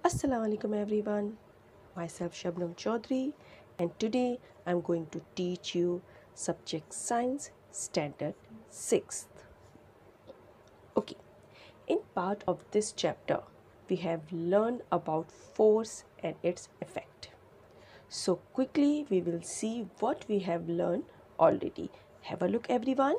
Assalamu alaikum everyone, myself Shabnam Chowdhary, and today I'm going to teach you subject Science Standard 6th. Okay, in part of this chapter we have learned about force and its effect. So quickly we will see what we have learned already. Have a look everyone.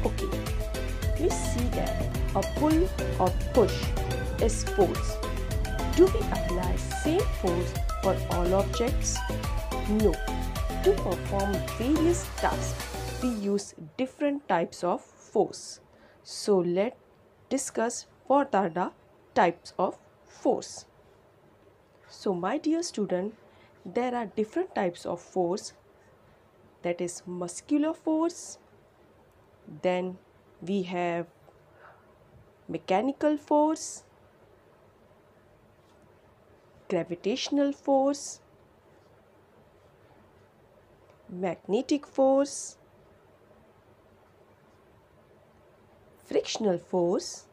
Okay, we see that a pull or push is force. Do we apply same force for all objects? No. To perform various tasks, we use different types of force. So let's discuss what are the types of force. So my dear student, there are different types of force. That is muscular force. Then we have mechanical force, gravitational force, magnetic force, frictional force,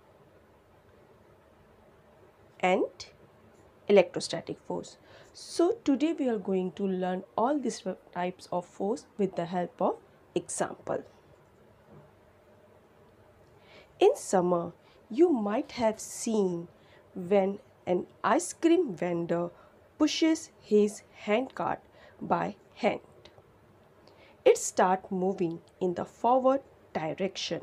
and electrostatic force. So today we are going to learn all these types of force with the help of example. In summer, you might have seen when an ice cream vendor pushes his handcart by hand. It starts moving in the forward direction.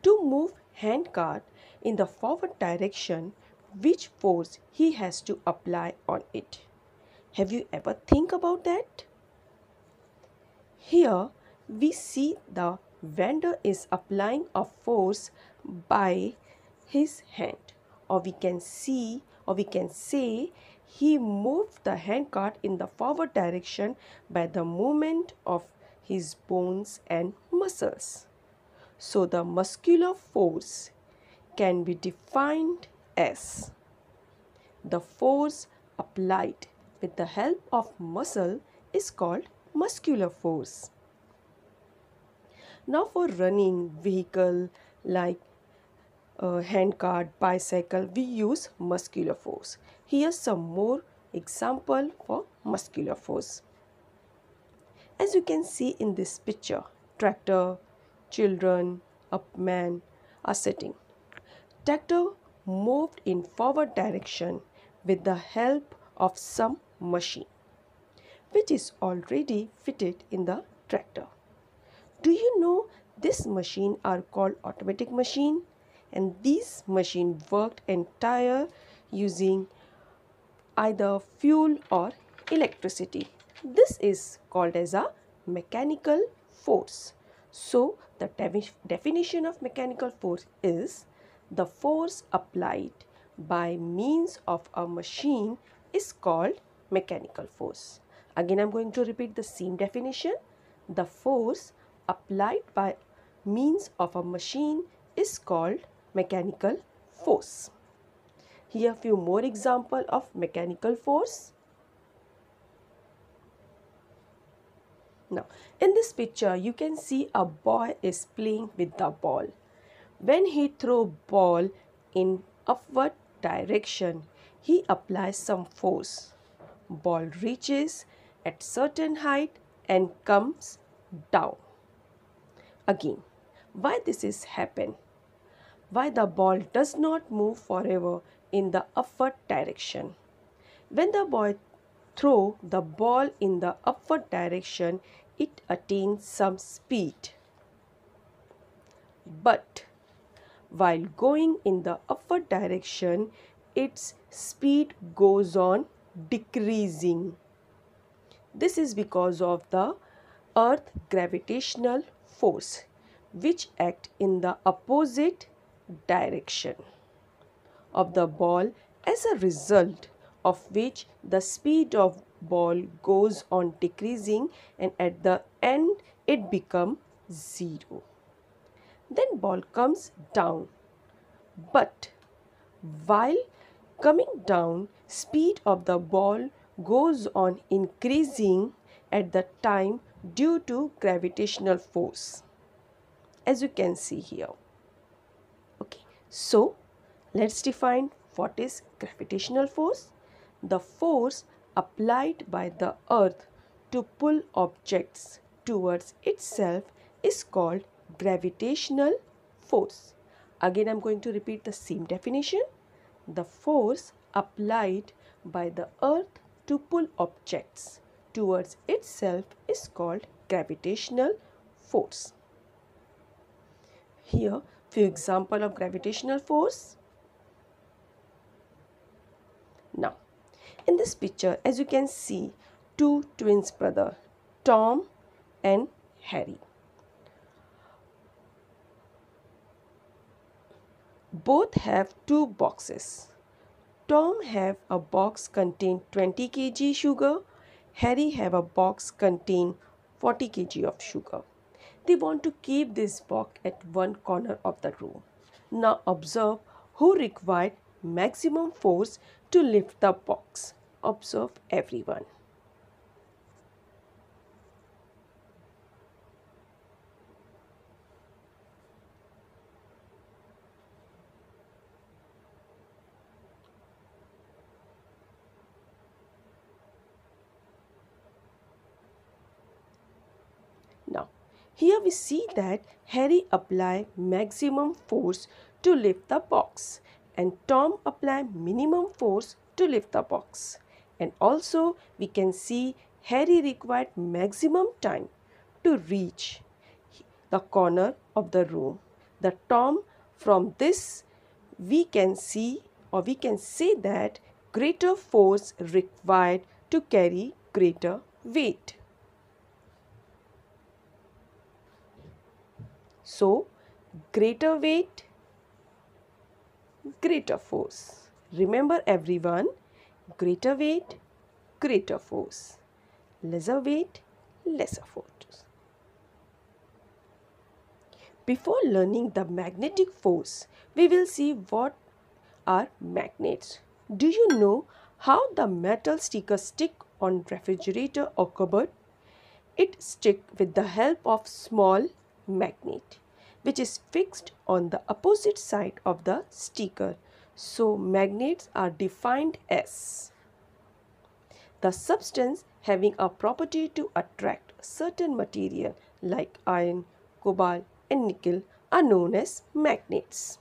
To move handcart in the forward direction, which force he has to apply on it? Have you ever think about that? Here we see the vendor is applying a force by his hand, or we can say he moved the handcart in the forward direction by the movement of his bones and muscles. So the muscular force can be defined as the force applied with the help of muscle is called muscular force. Now for running vehicle like handcart, bicycle, we use muscular force. Here's some more example for muscular force. As you can see in this picture, tractor, children, a man are sitting. Tractor moved in forward direction with the help of some machine, which is already fitted in the tractor. Do you know this machine are called automatic machine, and these machine worked entire using either fuel or electricity. This is called as a mechanical force. So the definition of mechanical force is the force applied by means of a machine is called mechanical force. Again, I'm going to repeat the same definition. The force applied by means of a machine is called mechanical force. Here a few more examples of mechanical force. Now, in this picture, you can see a boy is playing with the ball. When he throws ball in upward direction, he applies some force. Ball reaches at certain height and comes down. Again, why this is happen? Why the ball does not move forever in the upward direction? When the boy throws the ball in the upward direction, it attains some speed. But while going in the upward direction, its speed goes on decreasing. This is because of the earth gravitational force which act in the opposite direction of the ball, as a result of which the speed of ball goes on decreasing, and at the end it becomes 0. Then ball comes down, but while coming down, speed of the ball goes on increasing at the time due to gravitational force, as you can see here. Okay, so let's define what is gravitational force. The force applied by the earth to pull objects towards itself is called gravitational force. Again, I'm going to repeat the same definition. The force applied by the earth to pull objects towards itself is called gravitational force. Here, few examples of gravitational force. Now, in this picture, as you can see, two twins brother, Tom and Harry. Both have two boxes. Tom have a box contain 20 kg sugar. Harry have a box contain 40 kg of sugar. They want to keep this box at one corner of the room. Now observe who required maximum force to lift the box. Observe everyone. Now, here we see that Harry apply maximum force to lift the box and Tom apply minimum force to lift the box. And also we can see Harry required maximum time to reach the corner of the room. The Tom, from this we can see, or we can say that greater force required to carry greater weight. So, greater weight, greater force. Remember everyone, greater weight, greater force. Lesser weight, lesser force. Before learning the magnetic force, we will see what are magnets. Do you know how the metal stickers stick on refrigerator or cupboard? It sticks with the help of small magnet, which is fixed on the opposite side of the sticker. So magnets are defined as the substance having a property to attract certain material like iron, cobalt and nickel are known as magnets.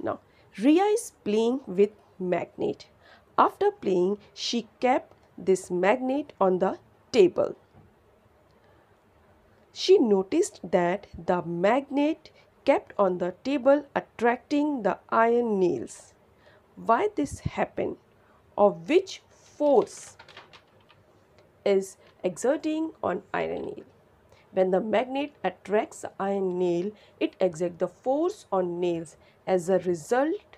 Now, Ria is playing with magnet. After playing, she kept this magnet on the table. She noticed that the magnet kept on the table attracting the iron nails. Why this happened, or which force is exerting on iron nail? When the magnet attracts the iron nail, it exerts the force on nails. As a result,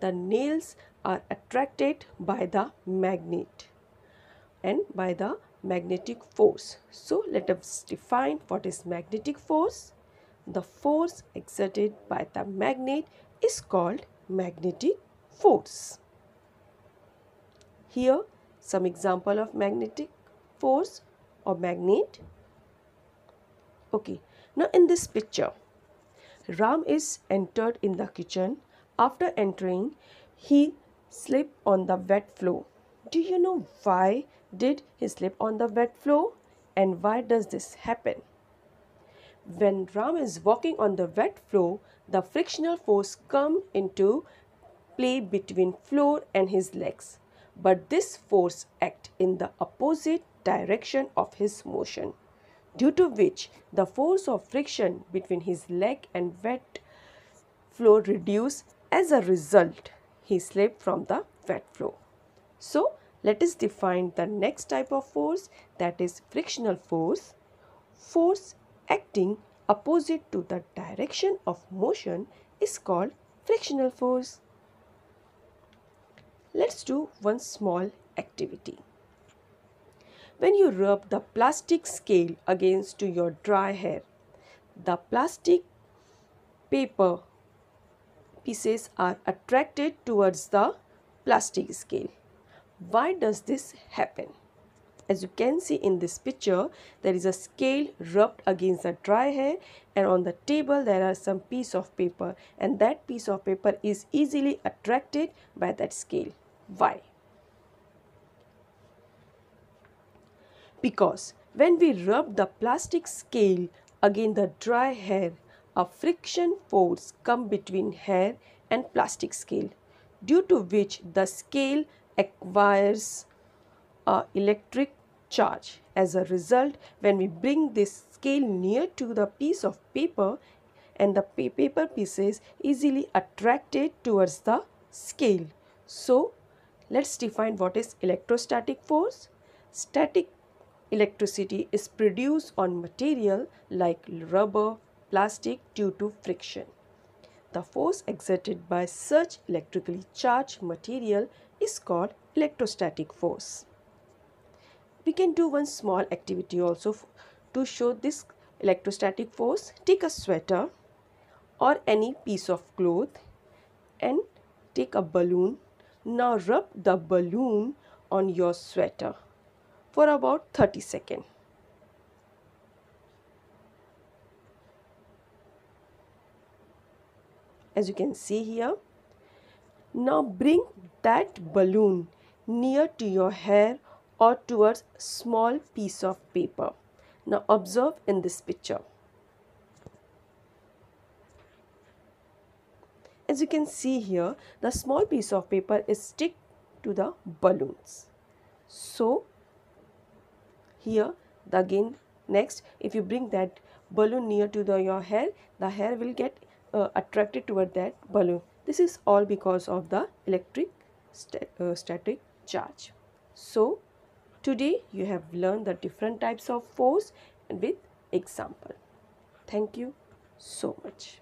the nails are attracted by the magnet and by the magnetic force. So let us define what is magnetic force. The force exerted by the magnet is called magnetic force. Here some example of magnetic force or magnet. Okay, now in this picture, Ram is entered in the kitchen. After entering, he slipped on the wet floor. Do you know why did he slip on the wet floor and why does this happen? When Ram is walking on the wet floor, the frictional force comes into play between floor and his legs. But this force acts in the opposite direction of his motion, due to which the force of friction between his leg and wet flow reduced. As a result, he slipped from the wet floor. So, let us define the next type of force, that is frictional force. Force acting opposite to the direction of motion is called frictional force. Let's do one small activity. When you rub the plastic scale against to your dry hair, the plastic paper pieces are attracted towards the plastic scale. Why does this happen? As you can see in this picture, there is a scale rubbed against the dry hair, and on the table there are some piece of paper, and that piece of paper is easily attracted by that scale. Why? Because when we rub the plastic scale against the dry hair, a friction force comes between hair and plastic scale, due to which the scale acquires a electric charge. As a result, when we bring this scale near to the piece of paper, and the paper pieces easily attracted towards the scale. So, let's define what is electrostatic force. Static electricity is produced on material like rubber, plastic due to friction. The force exerted by such electrically charged material is called electrostatic force. We can do one small activity also to show this electrostatic force. Take a sweater or any piece of cloth and take a balloon. Now rub the balloon on your sweater for about 30 seconds. As you can see here, now bring that balloon near to your hair or towards a small piece of paper. Now observe in this picture. As you can see here, the small piece of paper is stick to the balloons. So here again, next, if you bring that balloon near to your hair, the hair will get attracted toward that balloon. This is all because of the static charge. So today you have learned the different types of force with example. Thank you so much.